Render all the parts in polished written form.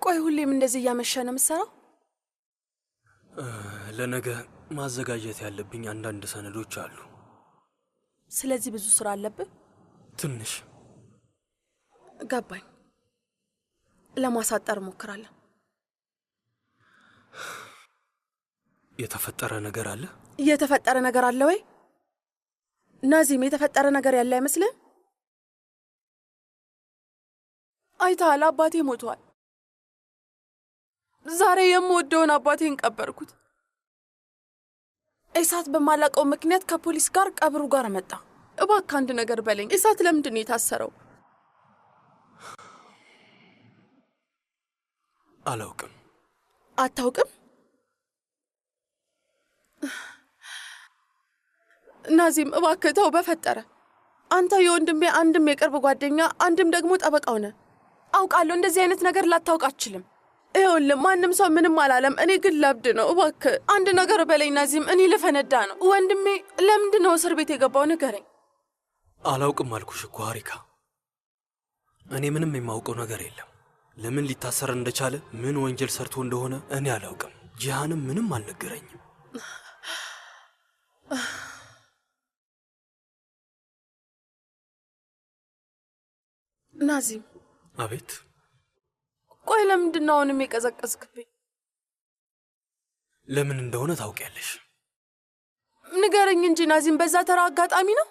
ቆይ ሁሌም እንደዚህ እያመሸ ነው የምትሰራው? ለነገ ማዘጋጀት ያለብኝ አንዳንድ ሰነዶች አሉ። ስለዚህ ብዙ ስራ አለብህ? ትንሽ ገባኝ። ለማሳጠር ሞክራለሁ። የተፈጠረ ነገር አለ? የተፈጠረ ነገር አለ ወይ? ናዚም የተፈጠረ ነገር ያለ አይመስልም? አይታል አባቴ ሞቷል። ዛሬ የምወደውን አባቴን ቀበርኩት። ኢሳት በማላቀው ምክንያት ከፖሊስ ጋር ቀብሩ ጋር መጣ። እባክህ አንድ ነገር በለኝ። ኢሳት ለምንድን ነው የታሰረው? አላውቅም። አታውቅም? ናዚም እባክህ ተው በፈጠረ። አንተ የወንድሜ አንድም የቅርብ ጓደኛ አንድም ደግሞ ጠበቃው ነህ። አውቃለሁ እንደዚህ አይነት ነገር ላታውቅ አትችልም። ይኸውልህ ማንም ሰው ምንም አላለም። እኔ ግን ለብድ ነው። እባክህ አንድ ነገር በለኝ ናዚም። እኔ ልፈነዳ ነው። ወንድሜ ለምንድን ነው እስር ቤት የገባው? ንገረኝ። አላውቅም አልኩሽ እኮ ሀሪካ። እኔ ምንም የማውቀው ነገር የለም። ለምን ሊታሰር እንደቻለ ምን ወንጀል ሰርቶ እንደሆነ እኔ አላውቅም። ጂሃንም ምንም አልነገረኝም። ናዚም። አቤት። ቆይ ለምንድን ነው አሁንም የቀዘቀዝክብኝ? ለምን እንደሆነ ታውቂያለሽ? ንገረኝ እንጂ ናዚም። በዛ ተራ አጋጣሚ ነው?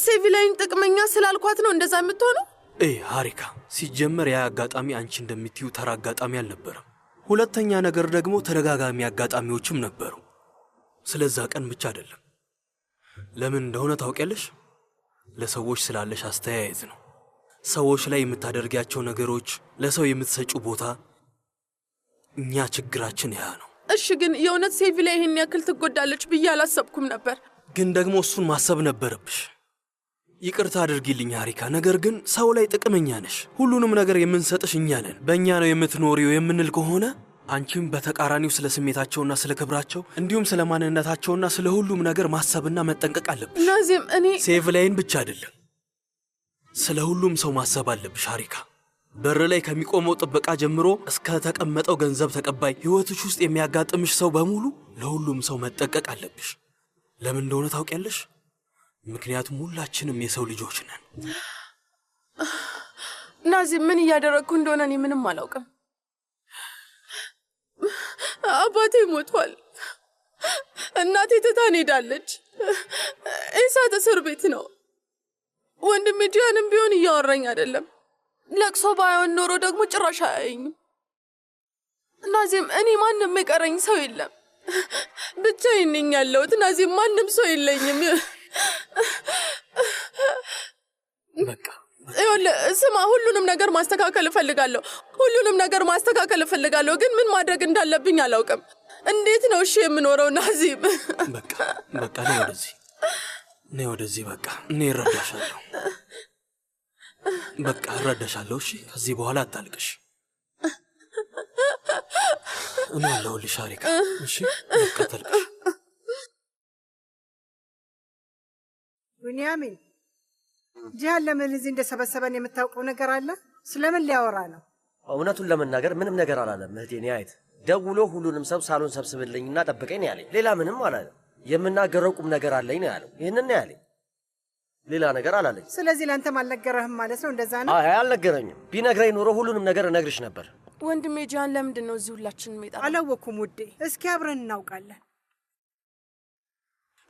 ሴቪላይን ጥቅመኛ ስላልኳት ነው እንደዛ የምትሆነው? ሀሪካ፣ ሲጀመር ያ አጋጣሚ አንቺ እንደምትዩ ተራ አጋጣሚ አልነበረም። ሁለተኛ ነገር ደግሞ ተደጋጋሚ አጋጣሚዎችም ነበሩ። ስለዛ ቀን ብቻ አይደለም። ለምን እንደሆነ ታውቂያለሽ? ለሰዎች ስላለሽ አስተያየት ነው። ሰዎች ላይ የምታደርጊያቸው ነገሮች፣ ለሰው የምትሰጪው ቦታ፣ እኛ ችግራችን ያ ነው። እሺ ግን የእውነት ሴቪላይ ይሄን ያክል ትጎዳለች ብዬ አላሰብኩም ነበር። ግን ደግሞ እሱን ማሰብ ነበረብሽ። ይቅርታ አድርጊልኝ ሀሪካ፣ ነገር ግን ሰው ላይ ጥቅመኛ ነሽ። ሁሉንም ነገር የምንሰጥሽ እኛ ነን። በእኛ ነው የምትኖሪው የምንል ከሆነ አንቺም በተቃራኒው ስለ ስሜታቸውና ስለ ክብራቸው እንዲሁም ስለ ማንነታቸውና ስለ ሁሉም ነገር ማሰብና መጠንቀቅ አለብሽ። ናዚም እኔ ሴቪላይን ብቻ አይደለም ስለ ሁሉም ሰው ማሰብ አለብሽ ሀሪካ። በር ላይ ከሚቆመው ጥበቃ ጀምሮ እስከ ተቀመጠው ገንዘብ ተቀባይ፣ ህይወትሽ ውስጥ የሚያጋጥምሽ ሰው በሙሉ ለሁሉም ሰው መጠንቀቅ አለብሽ። ለምን እንደሆነ ታውቂያለሽ? ምክንያቱም ሁላችንም የሰው ልጆች ነን። ናዚም ምን እያደረግኩ እንደሆነ እኔ ምንም አላውቅም። አባቴ ሞቷል። እናቴ ትታን ሄዳለች። ኢሳት እስር ቤት ነው። ወንድሜ ጂሃንም ቢሆን እያወራኝ አይደለም። ለቅሶ ባይሆን ኖሮ ደግሞ ጭራሽ አያየኝም። ናዚም እኔ ማንም የቀረኝ ሰው የለም። ብቻዬን ነኝ ያለሁት ናዚም። ማንም ሰው የለኝም። በቃ ይኸውልህ ስማ፣ ሁሉንም ነገር ማስተካከል እፈልጋለሁ። ግን ምን ማድረግ እንዳለብኝ አላውቅም። እንዴት ነው እሺ የምኖረው ናዚም? በቃ ነይ ወደዚህ። በቃ እኔ እረዳሻለሁ። በቃ እረዳሻለሁ። እሺ ከዚህ በኋላ አታልቅሽ። እኔ አለሁልሽ ሀሪካ። እሺ በቃ አታልቅሽ። ቢንያሚን፣ ጂሃን ለምን እዚህ እንደሰበሰበን የምታውቀው ነገር አለ? ስለምን ሊያወራ ነው? እውነቱን ለመናገር ምንም ነገር አላለም። እህቴ ኒያየት ደውሎ ሁሉንም ሰብ ሳሎን ሰብስብልኝና ጠብቀኝ ነው ያለኝ። ሌላ ምንም አላለም። የምናገረው ቁም ነገር አለኝ ነው ያለው። ይህንን ነው ያለኝ፣ ሌላ ነገር አላለኝ። ስለዚህ ለአንተም አልነገረህም ማለት ነው? እንደዛ ነው? አይ አልነገረኝም። ቢነግረኝ ኖሮ ሁሉንም ነገር እነግርሽ ነበር። ወንድሜ ጂሃን ለምንድን ነው እዚህ ሁላችንም የጠራን? አላወኩም ውዴ። እስኪ አብረን እናውቃለን።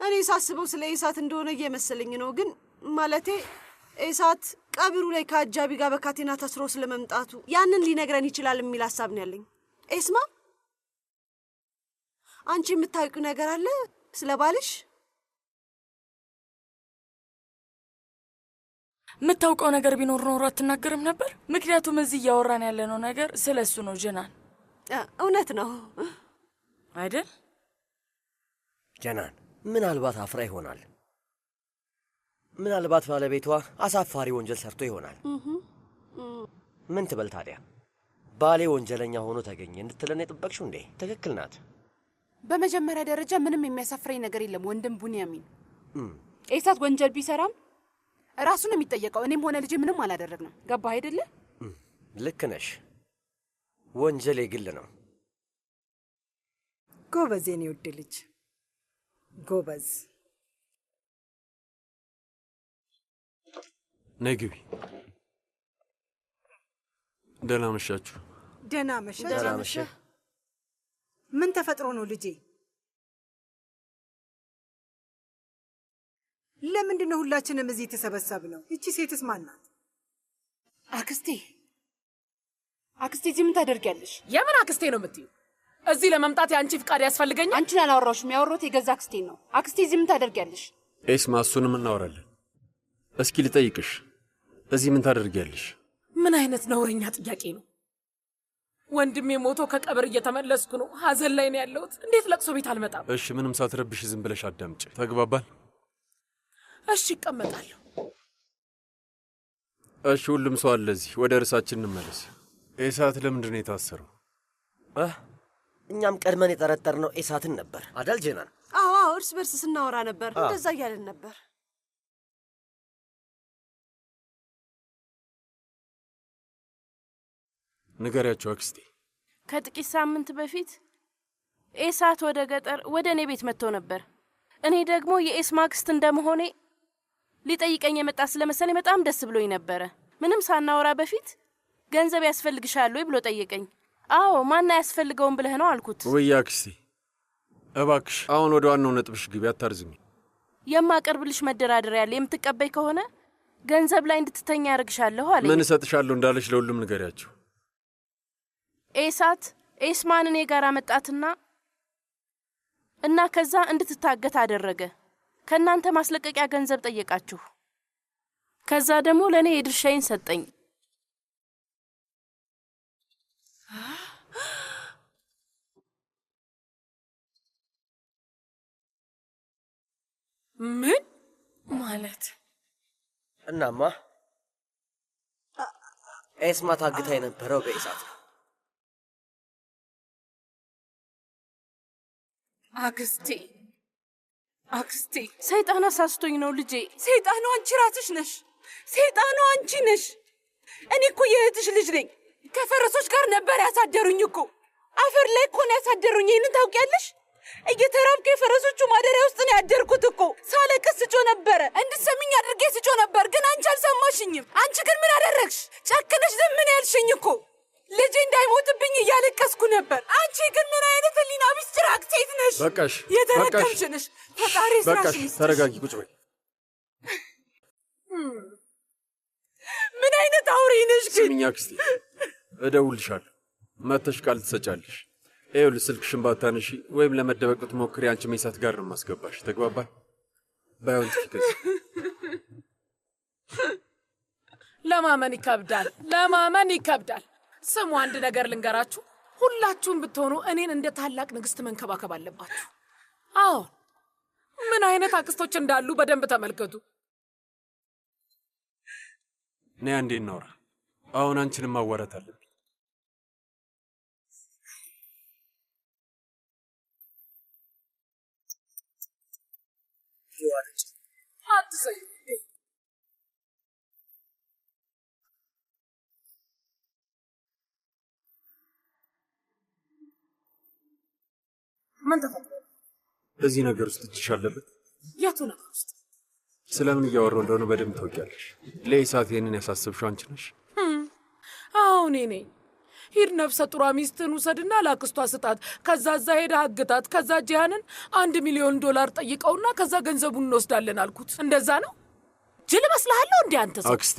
እኔ ሳስበው ስለ ኢሳት እንደሆነ እየመሰለኝ ነው። ግን ማለቴ ኢሳት ቀብሩ ላይ ከአጃቢ ጋር በካቴና ታስሮ ስለመምጣቱ ያንን ሊነግረን ይችላል የሚል ሐሳብ ነው ያለኝ። ኤስማ፣ አንቺ የምታውቂው ነገር አለ ስለ ባልሽ? የምታውቀው ነገር ቢኖር ኖሮ አትናገርም ነበር። ምክንያቱም እዚህ እያወራን ያለነው ነገር ስለ እሱ ነው። ጀናን፣ እውነት ነው አይደል? ጀናን ምናልባት አፍራ ይሆናል። ምናልባት ባለቤቷ አሳፋሪ ወንጀል ሰርቶ ይሆናል። ምን ትበል ታዲያ? ባሌ ወንጀለኛ ሆኖ ተገኘ እንድትለን የጠበቅሽው እንዴ? ትክክል ናት። በመጀመሪያ ደረጃ ምንም የሚያሳፍረኝ ነገር የለም ወንድም ቡንያሚን። ኢሳት ወንጀል ቢሰራም ራሱ ነው የሚጠየቀው። እኔም ሆነ ልጄ ምንም አላደረግንም። ገባህ አይደለ? ልክ ነሽ። ወንጀል የግል ነው። ጎበዝ የኔ ውድ ልጅ ጎበዝ። ነይ ግቢ። ደህና መሻችሁ። ደህና መሸህ። ደህና መሸህ። ምን ተፈጥሮ ነው ልጄ? ለምንድን ነው ሁላችንም እዚህ የተሰበሰብነው? እቺ ሴትስ ማን ናት? አክስቴ እዚህ ምን ታደርጊያለሽ? የምን አክስቴ ነው የምትይው? እዚህ ለመምጣት የአንቺ ፍቃድ ያስፈልገኛል? አንቺን አላወራሁሽም። ያወራሁት የገዛ አክስቴን ነው። አክስቴ እዚህ ምን ታደርጊያለሽ? ኤስማ፣ እሱንም እናወራለን። እስኪ ልጠይቅሽ፣ እዚህ ምን ታደርጊያለሽ? ምን አይነት ነውረኛ ጥያቄ ነው? ወንድሜ ሞቶ ከቀብር እየተመለስኩ ነው። ሀዘን ላይ ነው ያለሁት። እንዴት ለቅሶ ቤት አልመጣም? እሺ፣ ምንም ሳትረብሽ ዝም ብለሽ አዳምጪ። ተግባባል? እሺ፣ እቀመጣለሁ። እሺ፣ ሁሉም ሰው አለ እዚህ። ወደ ርዕሳችን እንመለስ። ኤሳት ለምንድን ነው የታሰረው? እኛም ቀድመን የጠረጠርነው ኤሳትን ነበር አዳል ጄናን? አዎ፣ እርስ በርስ ስናወራ ነበር። እንደዛ እያልን ነበር። ንገሪያቸው አክስቴ። ከጥቂት ሳምንት በፊት ኤሳት ወደ ገጠር ወደ እኔ ቤት መጥቶ ነበር። እኔ ደግሞ የኤስማ አክስት እንደመሆኔ ሊጠይቀኝ የመጣ ስለመሰለኝ በጣም ደስ ብሎኝ ነበረ። ምንም ሳናወራ በፊት ገንዘብ ያስፈልግሻል ወይ ብሎ ጠየቀኝ። አዎ፣ ማን ያስፈልገውን ብለህ ነው አልኩት። ወይ አክስቴ፣ እባክሽ አሁን ወደ ዋናው ነጥብሽ ግቢ፣ አታርዝሚ። የማቀርብልሽ መደራደሪያ ያለ የምትቀበይ ከሆነ ገንዘብ ላይ እንድትተኛ ያርግሻለሁ አለኝ። ምን እሰጥሻለሁ እንዳለሽ ለሁሉም ንገሪያቸው። ኤሳት ኤስማን እኔ ጋር መጣትና ከዛ እንድትታገት አደረገ። ከእናንተ ማስለቀቂያ ገንዘብ ጠየቃችሁ። ከዛ ደግሞ ለእኔ የድርሻዬን ሰጠኝ። ምን ማለት? እናማ ኤስማ ታግታ የነበረው በኤሳት ነው። አክስቴ ሰይጣን አሳስቶኝ ነው ልጄ። ሰይጣኑ አንቺ ራስሽ ነሽ። ሰይጣኑ አንቺ ነሽ። እኔ እኮ የእህትሽ ልጅ ነኝ። ከፈረሶች ጋር ነበር ያሳደሩኝ እኮ። አፈር ላይ እኮ ነው ያሳደሩኝ። ይህንን ታውቂያለሽ? እየተራብኩ የፈረሶቹ ማደሪያ ውስጥ ነው ያደርኩት እኮ። ሳለቅስ ስጮ ነበረ። እንድትሰሚኝ አድርጌ ስጮ ነበር፣ ግን አንቺ አልሰማሽኝም። አንቺ ግን ምን አደረግሽ? ጨክነሽ ዝም ምን ያልሽኝ እኮ። ልጄ እንዳይሞትብኝ እያለቀስኩ ነበር። አንቺ ግን ምን አይነት ህሊና ቢስ ጭራቅ ሴት ነሽ! በቃሽ፣ የተረገምሽ ነሽ። ፈጣሪ በቃሽ። ተረጋጊ፣ ቁጭ በይ። ምን አይነት አውሬ ነሽ ግን! ስሚኝ አክስቴ፣ እደውልልሻለሁ። መተሽ ቃል ትሰጫለሽ። ይኸውልሽ፣ ስልክሽን ባታነሺ ወይም ለመደበቅ ብትሞክሪ አንቺ ሜሳት ጋር ነው የማስገባሽ። ተግባባል? ባይሆን ትፊከዚ። ለማመን ይከብዳል። ስሙ፣ አንድ ነገር ልንገራችሁ። ሁላችሁም ብትሆኑ እኔን እንደ ታላቅ ንግስት መንከባከብ አለባችሁ። አዎ፣ ምን አይነት አክስቶች እንዳሉ በደንብ ተመልከቱ። ነይ አንዴ እናውራ። አሁን አንቺንም ማዋራት አለብኝ። ምን ተፈጥሮ? እዚህ ነገር ውስጥ እጅሽ አለበት? የቱ ነገር ውስጥ? ስለምን እያወራሁ እንደሆነ በደንብ ታውቂያለሽ። ለኢሳት ይህንን ያሳስብሽው አንቺ ነሽ። አዎ፣ እኔ ነኝ። ሂድ ነፍሰ ጡሯ ሚስትህን ውሰድና ለአክስቷ ስጣት። ከዛ እዛ ሄዳ አግታት። ከዛ ጂያንን $1 ሚሊዮን ጠይቀውና ከዛ ገንዘቡን እንወስዳለን አልኩት። እንደዛ ነው? ጅል እመስልሃለሁ እንዴ አንተ ሰው? አክስቴ፣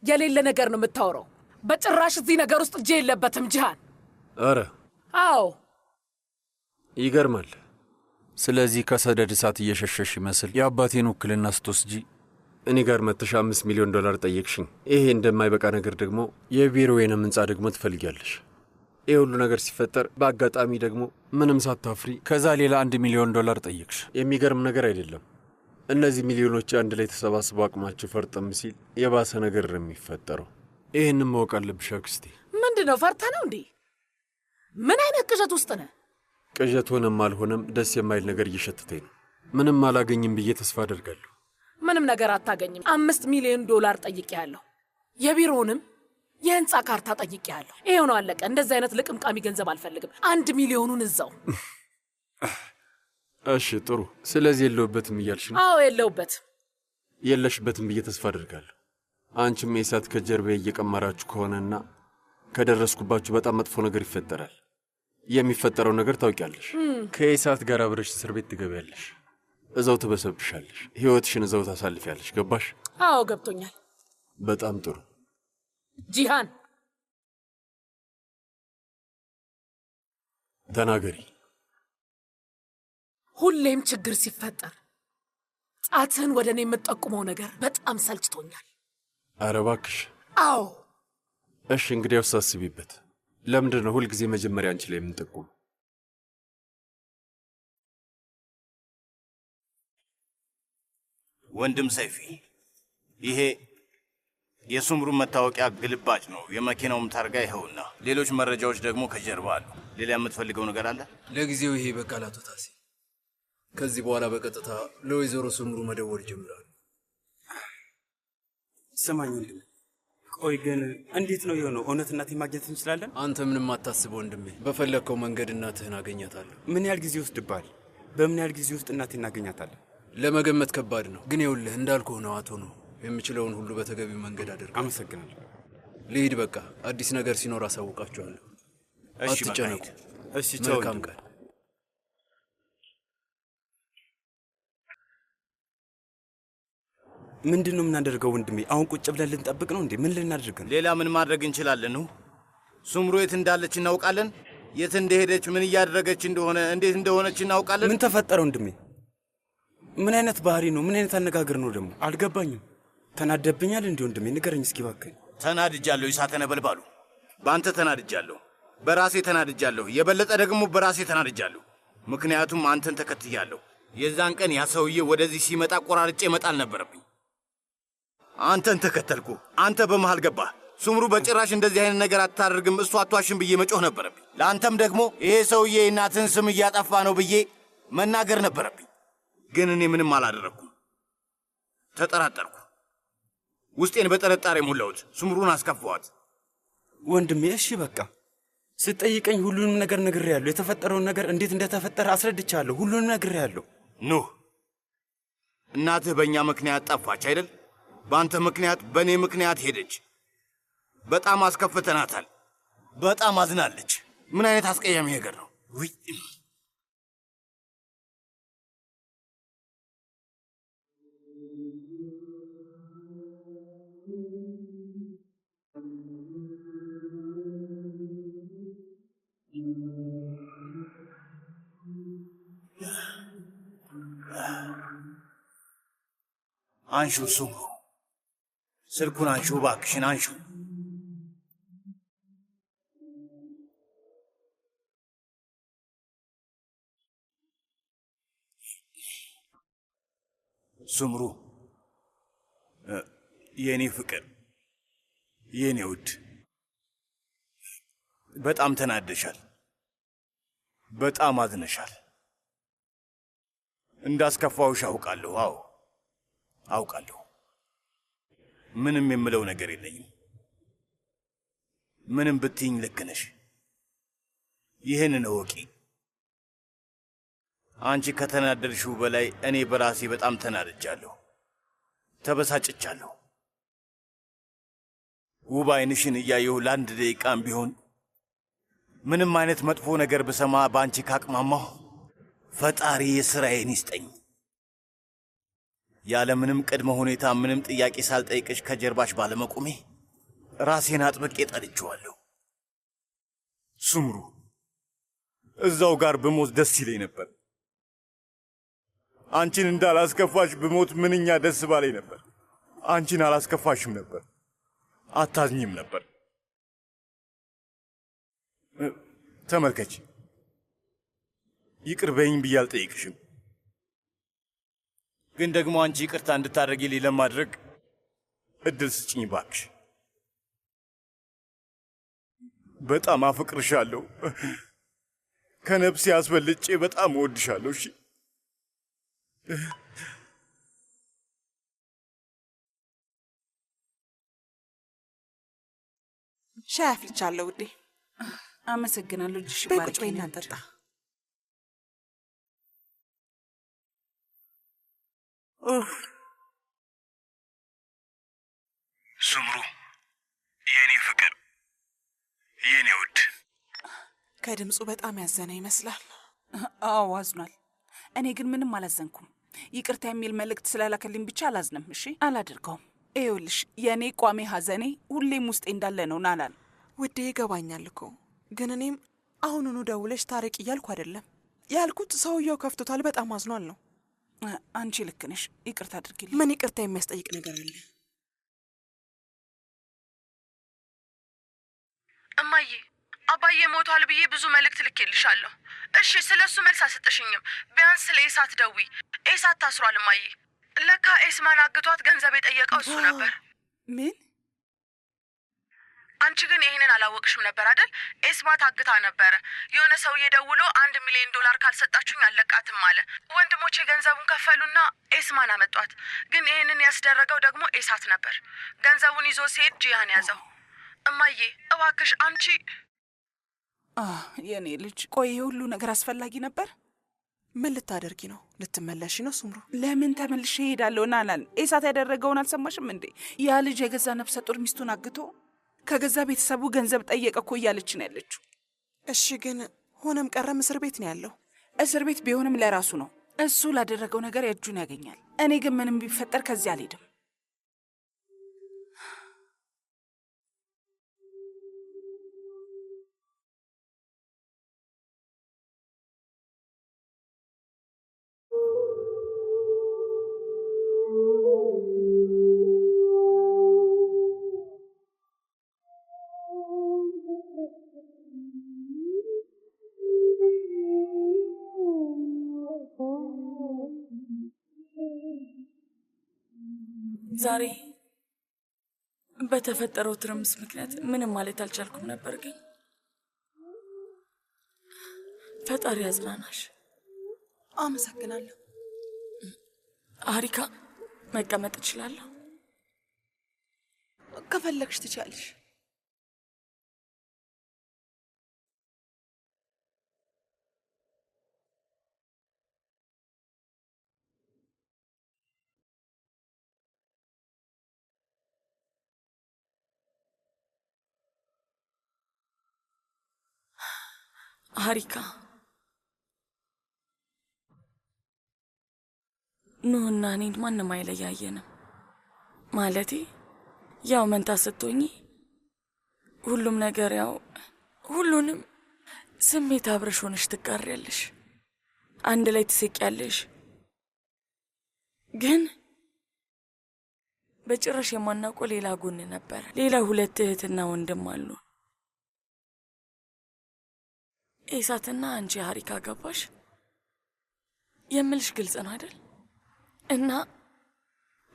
የሌለ ነገር ነው የምታወራው። በጭራሽ እዚህ ነገር ውስጥ እጄ የለበትም ጂያን። አረ አዎ፣ ይገርማል። ስለዚህ ከሰደድ እሳት እየሸሸሽ ይመስል የአባቴን ውክልና ስትወስጂ እኔ ጋር መተሽ $5 ሚሊዮን ጠየቅሽኝ። ይሄ እንደማይበቃ ነገር ደግሞ የቢሮዬንም ህንፃ ደግሞ ትፈልጊያለሽ። ይህ ሁሉ ነገር ሲፈጠር በአጋጣሚ ደግሞ ምንም ሳታፍሪ ከዛ ሌላ $1 ሚሊዮን ጠየቅሽ። የሚገርም ነገር አይደለም? እነዚህ ሚሊዮኖች አንድ ላይ ተሰባስበው አቅማቸው ፈርጠም ሲል የባሰ ነገር ነው የሚፈጠረው። ይህንም ማወቅ አለብሽ አክስቴ። ምንድን ነው? ፈርተህ ነው እንዴ? ምን አይነት ቅዠት ውስጥ ነህ? ቅዠት ሆነም አልሆነም ደስ የማይል ነገር እየሸተተኝ ነው። ምንም አላገኝም ብዬ ተስፋ አደርጋለሁ። ምንም ነገር አታገኝም። $5 ሚሊዮን ጠይቄያለሁ። የቢሮውንም የህንፃ ካርታ ጠይቄያለሁ። ይሄው ነው አለቀ። እንደዚህ አይነት ልቅምቃሚ ገንዘብ አልፈልግም። 1 ሚሊዮኑን እዛው። እሺ ጥሩ። ስለዚህ የለውበትም እያልሽ ነው? አዎ የለውበትም። የለሽበትም ብዬ ተስፋ አድርጋለሁ። አንቺም የእሳት ከጀርባ እየቀመራችሁ ከሆነና ከደረስኩባችሁ በጣም መጥፎ ነገር ይፈጠራል። የሚፈጠረው ነገር ታውቂያለሽ። ከእሳት ጋር አብረሽ እስር ቤት ትገቢያለሽ። እዛው ትበሰብሻለሽ። ህይወትሽን እዛው ታሳልፊያለሽ። ገባሽ? አዎ ገብቶኛል። በጣም ጥሩ። ጂሃን ተናገሪ። ሁሌም ችግር ሲፈጠር ጣትህን ወደ እኔ የምትጠቁመው ነገር በጣም ሰልችቶኛል። ኧረ እባክሽ። አዎ። እሺ እንግዲያውስ አስቢበት። ለምንድን ነው ሁልጊዜ መጀመሪያ አንቺ ላይ የምንጠቁም? ወንድም ሰይፊ፣ ይሄ የሱምሩ መታወቂያ ግልባጭ ነው። የመኪናውም ታርጋ ይኸውና፣ ሌሎች መረጃዎች ደግሞ ከጀርባ አሉ። ሌላ የምትፈልገው ነገር አለ? ለጊዜው ይሄ በቃል አቶ ታሲ። ከዚህ በኋላ በቀጥታ ለወይዘሮ ሱምሩ መደወል ይጀምራሉ። ስማኝ ወንድሜ፣ ቆይ ግን እንዴት ነው የሆነው? እውነት እናቴን ማግኘት እንችላለን? አንተ ምንም አታስብ ወንድሜ፣ በፈለግከው መንገድ እናትህን አገኛታለሁ። ምን ያህል ጊዜ ይወስድብሃል? በምን ያህል ጊዜ ውስጥ እናቴን እናገኛታለን? ለመገመት ከባድ ነው፣ ግን ይኸውልህ እንዳልኩህ ነው። አቶ ነው የምችለውን ሁሉ በተገቢው መንገድ አድርግ። አመሰግናለሁ። ልሂድ በቃ። አዲስ ነገር ሲኖር አሳውቃችኋለሁ። አትጨነቁ። እሺ፣ መልካም ቀን። ምንድን ነው የምናደርገው ወንድሜ? አሁን ቁጭ ብለን ልንጠብቅ ነው እንዴ? ምን ልናደርግ ነው? ሌላ ምን ማድረግ እንችላለን? ነው ሱምሩ የት እንዳለች እናውቃለን። የት እንደሄደች፣ ምን እያደረገች እንደሆነ፣ እንዴት እንደሆነች እናውቃለን። ምን ተፈጠረ ወንድሜ? ምን አይነት ባህሪ ነው? ምን አይነት አነጋገር ነው ደግሞ? አልገባኝም። ተናደብኛል እንዴ ወንድሜ? ንገረኝ እስኪ እባክህ። ተናድጃለሁ። እሳተ ነበልባሉ፣ በአንተ ተናድጃለሁ። በራሴ ተናድጃለሁ። የበለጠ ደግሞ በራሴ ተናድጃለሁ። ምክንያቱም አንተን ተከትያለሁ። የዛን ቀን ያ ሰውዬ ወደዚህ ሲመጣ ቆራርጬ መጣል ነበረብኝ። አንተን ተከተልኩ። አንተ በመሃል ገባህ። ሱምሩ በጭራሽ እንደዚህ አይነት ነገር አታደርግም፣ እሷ አትዋሽም ብዬ መጮህ ነበረብኝ። ለአንተም ደግሞ ይሄ ሰውዬ የእናትህን ስም እያጠፋ ነው ብዬ መናገር ነበረብኝ። ግን እኔ ምንም አላደረግኩም። ተጠራጠርኩ። ውስጤን በጥርጣሬ ሞላሁት። ሱምሩን አስከፋዋት። ወንድሜ እሺ በቃ ስትጠይቀኝ ሁሉንም ነገር ነግሬያለሁ። የተፈጠረውን ነገር እንዴት እንደተፈጠረ አስረድቻለሁ። ሁሉንም ነግሬያለሁ። ኑህ፣ እናትህ በእኛ ምክንያት ጠፋች አይደል? በአንተ ምክንያት፣ በእኔ ምክንያት ሄደች። በጣም አስከፍተናታል። በጣም አዝናለች። ምን አይነት አስቀያሚ ነገር ነው! ውይ! አንሹ ሱምሩ፣ ስልኩን አንሹ እባክሽን፣ አንሹ። ሱምሩ፣ የእኔ ፍቅር፣ የእኔ ውድ፣ በጣም ተናደሻል። በጣም አዝነሻል። እንዳስከፋውሽ አውቃለሁ። አዎ አውቃለሁ። ምንም የምለው ነገር የለኝም። ምንም ብትይኝ ልክ ነሽ። ይህንን እወቂ። አንቺ ከተናደድሽው በላይ እኔ በራሴ በጣም ተናድጃለሁ፣ ተበሳጭቻለሁ። ውብ ዓይንሽን እያየሁ ለአንድ ደቂቃም ቢሆን ምንም አይነት መጥፎ ነገር ብሰማ በአንቺ ካቅማማሁ ፈጣሪ የሥራዬን ይስጠኝ። ያለ ምንም ቅድመ ሁኔታ ምንም ጥያቄ ሳልጠይቅሽ ከጀርባሽ ባለመቆሜ ራሴን አጥብቄ ጠልቼዋለሁ። ሱምሩ፣ እዛው ጋር ብሞት ደስ ይለኝ ነበር። አንቺን እንዳላስከፋሽ ብሞት ምንኛ ደስ ባለኝ ነበር። አንቺን አላስከፋሽም ነበር፣ አታዝኝም ነበር። ተመልከች፣ ይቅር በይኝ ብዬ አልጠይቅሽም፣ ግን ደግሞ አንቺ ይቅርታ እንድታደርጊልኝ ለማድረግ እድል ስጭኝ ባክሽ። በጣም አፍቅርሻለሁ። ከነፍሴ አስበልጬ በጣም እወድሻለሁ። እሺ ሻይ አፍልቻለሁ ውዴ። አመሰግናለሁ። ልጅሽ በይ ባርኪ። ቁጭ በይና እንጠጣ። ሱምሩ የኔ ፍቅር፣ የኔ ውድ። ከድምፁ በጣም ያዘነ ይመስላል። አዎ አዝኗል። እኔ ግን ምንም አላዘንኩም። ይቅርታ የሚል መልእክት ስላላከልኝ ብቻ አላዝንም። እሺ አላደርገውም። ይኸውልሽ የእኔ ቋሚ ሐዘኔ ሁሌም ውስጤ እንዳለ ነው። ናላል ውዴ ይገባኛል እኮ ግን እኔም አሁኑኑ ደውለሽ ታረቂ እያልኩ አይደለም ያልኩት። ሰውየው ከፍቶታል፣ በጣም አዝኗል ነው። አንቺ ልክ ነሽ። ይቅርታ አድርጊልኝ። ምን ይቅርታ የሚያስጠይቅ ነገር አለ? እማዬ አባዬ ሞቷል ብዬ ብዙ መልእክት ልኬልሻለሁ። እሺ ስለሱ መልስ አሰጠሽኝም። ቢያንስ ስለ ኢሳት ደዊ። ኢሳት ታስሯል እማዬ። ለካ ኤስማን አግቷት ገንዘብ የጠየቀው እሱ ነበር። ምን? አንቺ ግን ይሄንን አላወቅሽም ነበር አይደል? ኤስማ ታግታ ነበረ። የሆነ ሰውዬ ደውሎ $1 ሚሊዮን ካልሰጣችሁኝ አለቃትም አለ። ወንድሞቼ ገንዘቡን ከፈሉና ኤስማን አመጧት። ግን ይሄንን ያስደረገው ደግሞ ኢሳት ነበር። ገንዘቡን ይዞ ሲሄድ ጂያን ያዘው። እማዬ እባክሽ አንቺ የኔ ልጅ፣ ቆይ ሁሉ ነገር አስፈላጊ ነበር? ምን ልታደርጊ ነው? ልትመለሺ ነው ሱምሩ? ለምን ተመልሼ እሄዳለሁ? ናላል ኢሳት ያደረገውን አልሰማሽም እንዴ? ያ ልጅ የገዛ ነፍሰ ጡር ሚስቱን አግቶ ከገዛ ቤተሰቡ ገንዘብ ጠየቀ እኮ እያለች ነው ያለችው። እሺ ግን ሆነም ቀረም እስር ቤት ነው ያለው። እስር ቤት ቢሆንም ለራሱ ነው። እሱ ላደረገው ነገር የእጁን ያገኛል። እኔ ግን ምንም ቢፈጠር ከዚህ አልሄድም። ዛሬ በተፈጠረው ትርምስ ምክንያት ምንም ማለት አልቻልኩም ነበር። ግን ፈጣሪ ያጽናናሽ። አመሰግናለሁ። አሪካ መቀመጥ እችላለሁ? ከፈለግሽ ትችያለሽ። አሪካ ኑና እኔን ማንም አይለያየንም። ማለቴ ያው መንታ ስትሆኚ ሁሉም ነገር ያው ሁሉንም ስሜት አብረሽ ሆነሽ ትጋሪያለሽ፣ አንድ ላይ ትስቂያለሽ። ግን በጭራሽ የማናውቀው ሌላ ጎን ነበር። ሌላ 2 እህትና ወንድም አሉ። ኢሳትና አንቺ ሀሪካ ገባሽ? የምልሽ ግልጽ ነው አይደል? እና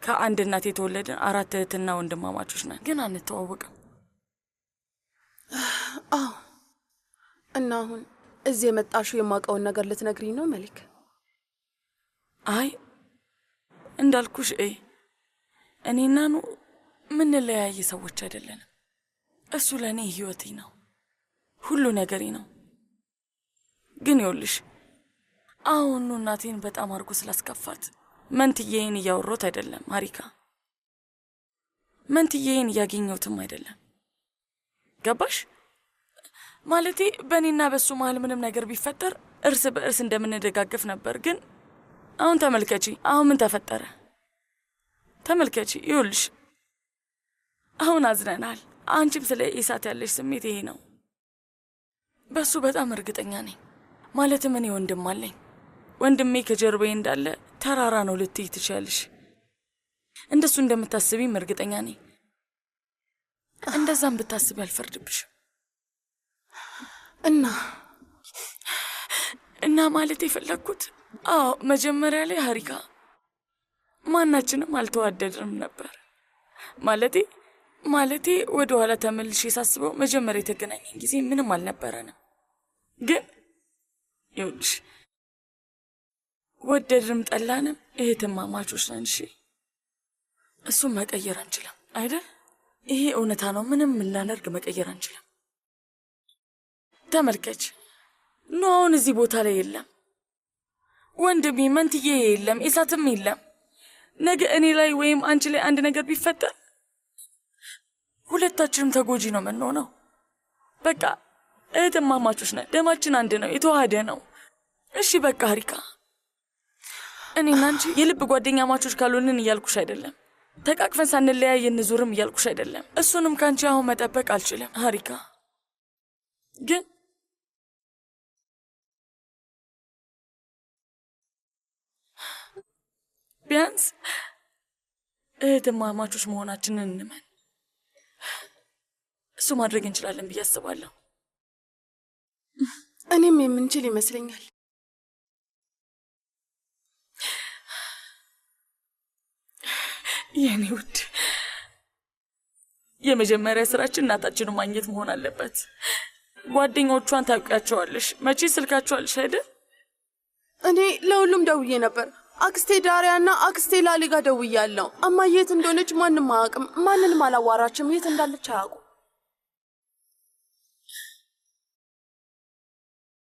ከአንድ እናት የተወለድን 4 እህትና ወንድማማቾች ነን፣ ግን አንተዋወቅም። አዎ። እና አሁን እዚህ የመጣሽው የማውቀውን ነገር ልትነግሪኝ ነው መሊክ? አይ እንዳልኩሽ እኔና ኑ ምንለያይ ሰዎች አይደለንም። እሱ ለእኔ ህይወቴ ነው፣ ሁሉ ነገሬ ነው። ግን ይኸውልሽ አሁን እናቴን በጣም አድርጎ ስላስከፋት መንትዬን እያወሮት አይደለም አሪካ፣ መንትዬን እያገኘሁትም አይደለም። ገባሽ? ማለቴ በእኔና በሱ መሀል ምንም ነገር ቢፈጠር እርስ በእርስ እንደምንደጋገፍ ነበር። ግን አሁን ተመልከቺ፣ አሁን ምን ተፈጠረ? ተመልከቺ። ይኸውልሽ አሁን አዝነናል። አንቺም ስለ ኢሳት ያለሽ ስሜት ይሄ ነው። በሱ በጣም እርግጠኛ ነኝ። ማለትም እኔ ወንድም አለኝ። ወንድሜ ከጀርባዬ እንዳለ ተራራ ነው ልትይ ትችያለሽ። እንደሱ እንደምታስቢም እርግጠኛ ነኝ። እንደዛም ብታስቢ አልፈርድብሽም። እና ማለት የፈለግኩት አዎ፣ መጀመሪያ ላይ ሀሪካ ማናችንም አልተዋደድንም ነበር። ማለቴ ወደ ኋላ ተመልሼ ሳስበው መጀመሪያ የተገናኘን ጊዜ ምንም አልነበረንም። ግን ይኸውልሽ ወደድንም ጠላንም እህትማማቾች ነን። እሺ እሱም መቀየር አንችልም አይደል? ይሄ እውነታ ነው። ምንም ላናደርግ መቀየር አንችልም። ተመልከች፣ ኖ አሁን እዚህ ቦታ ላይ የለም። ወንድሜ መንትዬ የለም፣ ኢሳትም የለም። ነገ እኔ ላይ ወይም አንቺ ላይ አንድ ነገር ቢፈጠር ሁለታችንም ተጎጂ ነው የምንሆነው። በቃ እህትማማቾች ነን። ደማችን አንድ ነው፣ የተዋሃደ ነው። እሺ በቃ ሀሪካ፣ እኔና አንቺ የልብ ጓደኛ ማቾች ካልሆንን እያልኩሽ አይደለም። ተቃቅፈን ሳንለያይ እንዙርም እያልኩሽ አይደለም። እሱንም ካንቺ አሁን መጠበቅ አልችልም ሀሪካ። ግን ቢያንስ እህትማማቾች መሆናችንን እንመን። እሱ ማድረግ እንችላለን ብዬ አስባለሁ። እኔም የምንችል ይመስለኛል። የኔ ውድ፣ የመጀመሪያ ስራችን እናታችንን ማግኘት መሆን አለበት። ጓደኞቿን ታውቂያቸዋለሽ መቼ? ስልካቸዋለሽ አይደል? እኔ ለሁሉም ደውዬ ነበር። አክስቴ ዳሪያና አክስቴ ላሊ ጋር ደውያለሁ። እማዬ የት እንደሆነች ማንም አያውቅም። ማንንም አላዋራችም። የት እንዳለች አያውቁ።